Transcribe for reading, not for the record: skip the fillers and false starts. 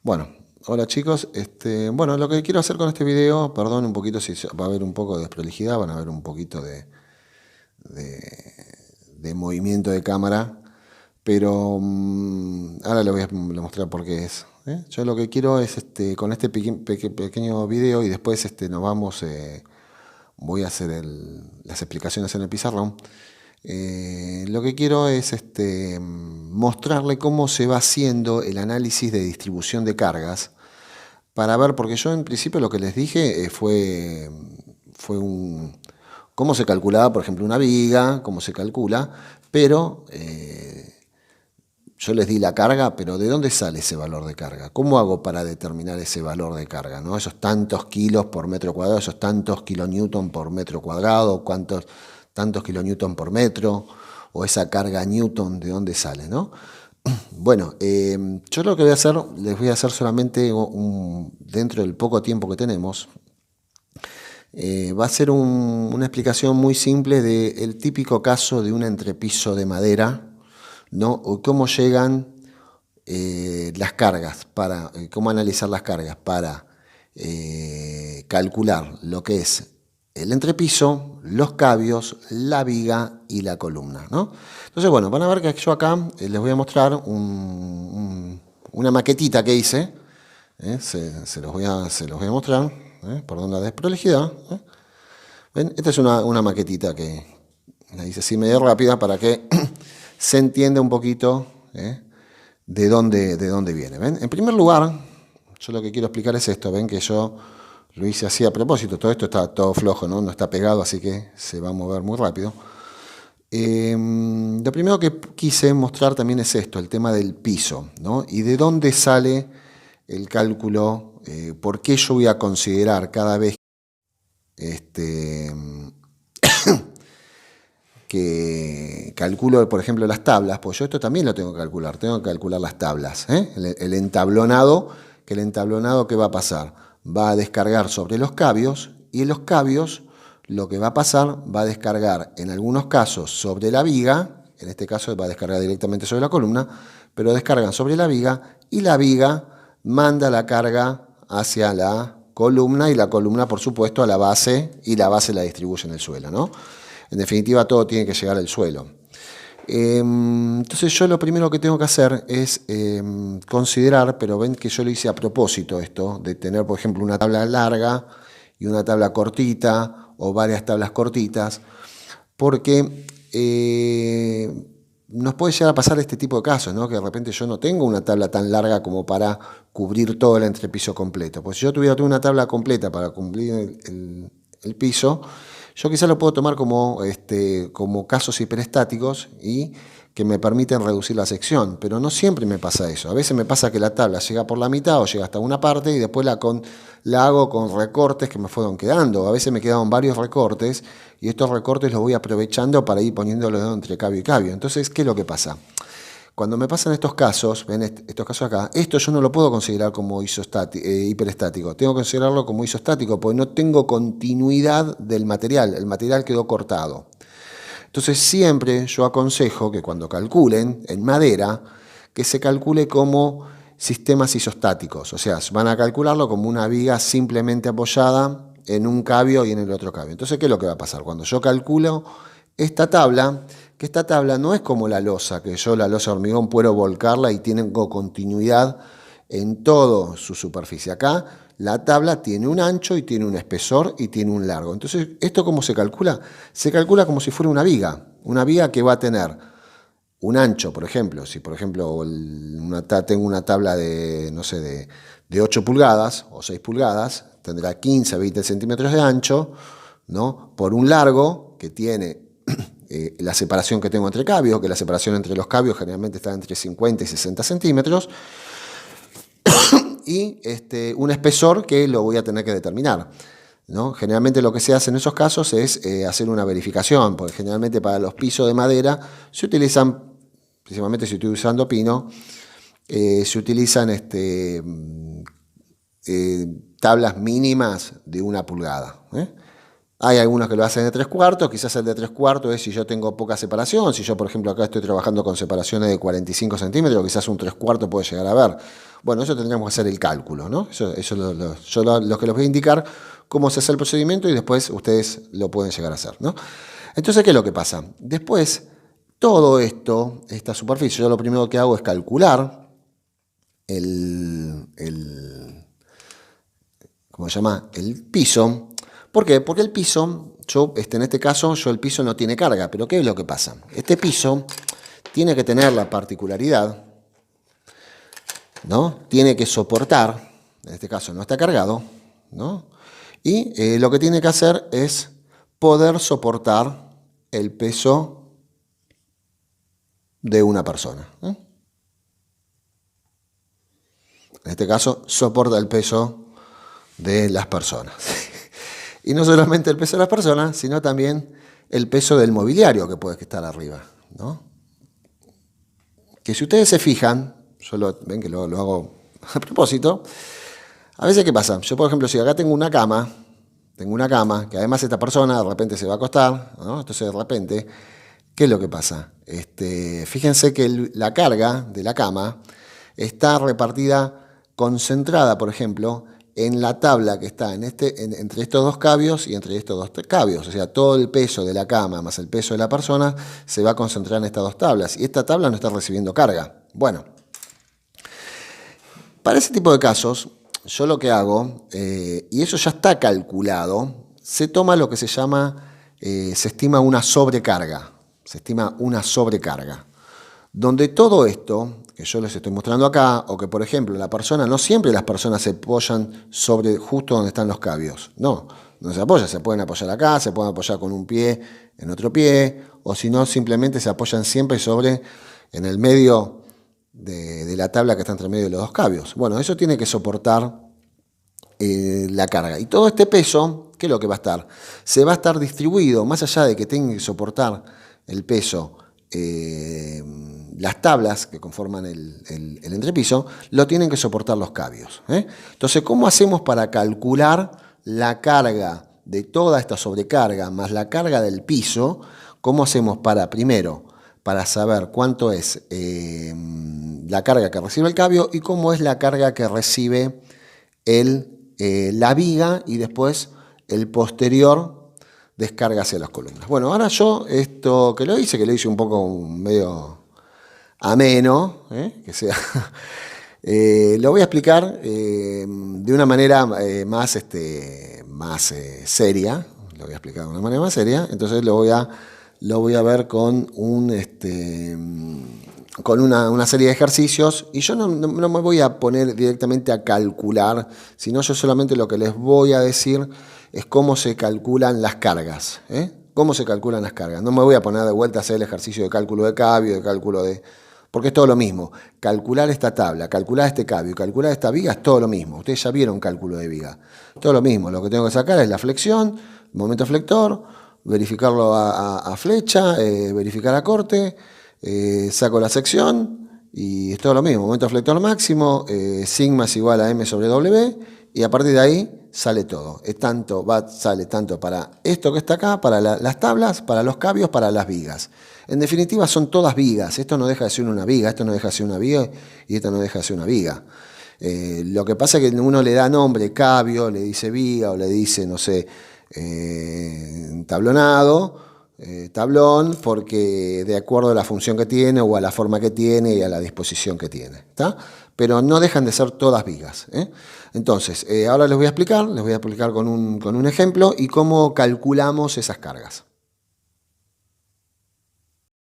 Bueno, hola chicos. Bueno, lo que quiero hacer con este video, perdón un poquito si va a haber un poco de desprolijidad, van a haber un poquito de movimiento de cámara, pero ahora les voy a mostrar por qué es. Yo lo que quiero es, con este pequeño video y después voy a hacer las explicaciones en el pizarrón. Lo que quiero es mostrarle cómo se va haciendo el análisis de distribución de cargas para ver, porque yo en principio lo que les dije fue cómo se calculaba, por ejemplo, una viga, cómo se calcula, pero yo les di la carga, pero ¿de dónde sale ese valor de carga? ¿Cómo hago para determinar ese valor de carga, ¿no? Esos tantos kilos por metro cuadrado, esos tantos kilonewton por metro cuadrado, tantos kilonewton por metro, o esa carga newton, ¿de dónde sale, no? Bueno, yo lo que voy a hacer, les voy a hacer solamente dentro del poco tiempo que tenemos, va a ser una explicación muy simple del típico caso de un entrepiso de madera, ¿no? O cómo llegan las cargas, cómo analizar las cargas para calcular lo que es el entrepiso, los cabios, la viga y la columna, ¿no? Entonces, bueno, van a ver que yo acá les voy a mostrar una maquetita que hice, se los voy a mostrar, perdón la desprolijidad. ¿Ven? Esta es una maquetita que la hice así medio rápida para que se entienda un poquito de dónde viene. ¿Ven? En primer lugar, yo lo que quiero explicar es esto. Ven que yo lo hice así a propósito. Todo esto está todo flojo, ¿no? No está pegado, así que se va a mover muy rápido. Lo primero que quise mostrar también es esto, el tema del piso, ¿no? Y de dónde sale el cálculo, por qué yo voy a considerar cada vez que calculo, por ejemplo, las tablas, pues yo esto también lo tengo que calcular las tablas, el entablonado, que el entablonado, ¿qué va a pasar? Va a descargar sobre los cabios, y en los cabios lo que va a pasar, va a descargar en algunos casos sobre la viga, en este caso va a descargar directamente sobre la columna, pero descargan sobre la viga, y la viga manda la carga hacia la columna, y la columna, por supuesto, a la base, y la base la distribuye en el suelo, ¿no? En definitiva, todo tiene que llegar al suelo. Entonces yo lo primero que tengo que hacer es considerar, pero ven que yo lo hice a propósito esto, de tener, por ejemplo, una tabla larga y una tabla cortita, o varias tablas cortitas, porque nos puede llegar a pasar este tipo de casos, ¿no? Que de repente yo no tengo una tabla tan larga como para cubrir todo el entrepiso completo. Pues si yo tuviera una tabla completa para cubrir el piso, yo quizás lo puedo tomar como casos hiperestáticos y que me permiten reducir la sección, pero no siempre me pasa eso. A veces me pasa que la tabla llega por la mitad o llega hasta una parte y después la hago con recortes que me fueron quedando. A veces me quedaron varios recortes y estos recortes los voy aprovechando para ir poniéndolos entre cabio y cabio. Entonces, ¿qué es lo que pasa? Cuando me pasan estos casos, ven estos casos acá, esto yo no lo puedo considerar como hiperestático, tengo que considerarlo como isostático, porque no tengo continuidad del material, el material quedó cortado. Entonces siempre yo aconsejo que cuando calculen en madera, que se calcule como sistemas isostáticos, o sea, van a calcularlo como una viga simplemente apoyada en un cabio y en el otro cabio. Entonces, ¿qué es lo que va a pasar? Cuando yo calculo esta tabla, que esta tabla no es como la losa, que yo la losa de hormigón puedo volcarla y tengo continuidad en toda su superficie. Acá la tabla tiene un ancho y tiene un espesor y tiene un largo. Entonces, ¿esto cómo se calcula? Se calcula como si fuera una viga que va a tener un ancho, por ejemplo. Si, por ejemplo, tengo una tabla de, no sé, de 8 pulgadas o 6 pulgadas, tendrá 15 a 20 centímetros de ancho, ¿no? Por un largo que tiene la separación que tengo entre cabios, que la separación entre los cabios generalmente está entre 50 y 60 centímetros, y un espesor que lo voy a tener que determinar, ¿no? Generalmente lo que se hace en esos casos es hacer una verificación, porque generalmente para los pisos de madera se utilizan, principalmente si estoy usando pino, se utilizan tablas mínimas de 1 pulgada. Hay algunos que lo hacen de 3/4, quizás el de 3/4 es si yo tengo poca separación, si yo por ejemplo acá estoy trabajando con separaciones de 45 centímetros, quizás un 3/4 puede llegar a ver. Bueno, eso tendríamos que hacer el cálculo, ¿no? Eso yo lo que les voy a indicar cómo se hace el procedimiento y después ustedes lo pueden llegar a hacer, ¿no? Entonces, ¿qué es lo que pasa? Después, todo esto, esta superficie, yo lo primero que hago es calcular ¿cómo se llama? El piso. ¿Por qué? Porque el piso, en este caso, el piso no tiene carga, pero ¿qué es lo que pasa? Este piso tiene que tener la particularidad, ¿no? Tiene que soportar, en este caso no está cargado, ¿no? Y lo que tiene que hacer es poder soportar el peso de una persona, ¿eh? En este caso, soporta el peso de las personas. Y no solamente el peso de las personas, sino también el peso del mobiliario que puede estar arriba, ¿no? Que si ustedes se fijan, ven que lo hago a propósito, a veces ¿qué pasa? Yo, por ejemplo, si acá tengo una cama, que además esta persona de repente se va a acostar, ¿no? Entonces de repente, ¿qué es lo que pasa? Fíjense que la carga de la cama está repartida, concentrada, por ejemplo, en la tabla que está entre estos dos cabios y entre estos dos cabios. O sea, todo el peso de la cama más el peso de la persona se va a concentrar en estas dos tablas. Y esta tabla no está recibiendo carga. Bueno, para ese tipo de casos, yo lo que hago, y eso ya está calculado, se toma lo que se llama, se estima una sobrecarga. Se estima una sobrecarga. Donde todo esto que yo les estoy mostrando acá, o que por ejemplo no siempre las personas se apoyan sobre justo donde están los cabios. No se apoyan, se pueden apoyar acá, se pueden apoyar con un pie en otro pie, o si no, simplemente se apoyan siempre en el medio de la tabla que está entre medio de los dos cabios. Bueno, eso tiene que soportar la carga. Y todo este peso, ¿qué es lo que va a estar? Se va a estar distribuido, más allá de que tenga que soportar el peso, las tablas que conforman el entrepiso, lo tienen que soportar los cabios, ¿eh? Entonces, ¿cómo hacemos para calcular la carga de toda esta sobrecarga más la carga del piso? ¿Cómo hacemos primero, para saber cuánto es la carga que recibe el cabio y cómo es la carga que recibe la viga y después el posterior descarga hacia las columnas? Bueno, ahora yo esto que lo hice un poco medio ameno, que sea, lo voy a explicar de una manera más seria. Lo voy a explicar de una manera más seria. Entonces lo voy a ver con con una serie de ejercicios, y yo no me voy a poner directamente a calcular, sino yo solamente lo que les voy a decir es cómo se calculan las cargas, ¿eh? Cómo se calculan las cargas. No me voy a poner de vuelta a hacer el ejercicio de cálculo de cabio, porque es todo lo mismo. Calcular esta tabla, calcular este cabio, calcular esta viga es todo lo mismo. Ustedes ya vieron cálculo de viga. Todo lo mismo. Lo que tengo que sacar es la flexión, momento flector, verificarlo a flecha, verificar a corte, saco la sección y es todo lo mismo. Momento flector máximo, sigma es igual a m sobre w, y a partir de ahí sale todo. Sale tanto para esto que está acá, para las tablas, para los cabios, para las vigas. En definitiva son todas vigas. Esto no deja de ser una viga, esto no deja de ser una viga y esto no deja de ser una viga. Lo que pasa es que uno le da nombre, cabio, le dice viga o le dice, no sé, tablonado, tablón, porque de acuerdo a la función que tiene o a la forma que tiene y a la disposición que tiene, ¿está? Pero no dejan de ser todas vigas, ¿eh? Entonces, ahora les voy a explicar con un ejemplo y cómo calculamos esas cargas.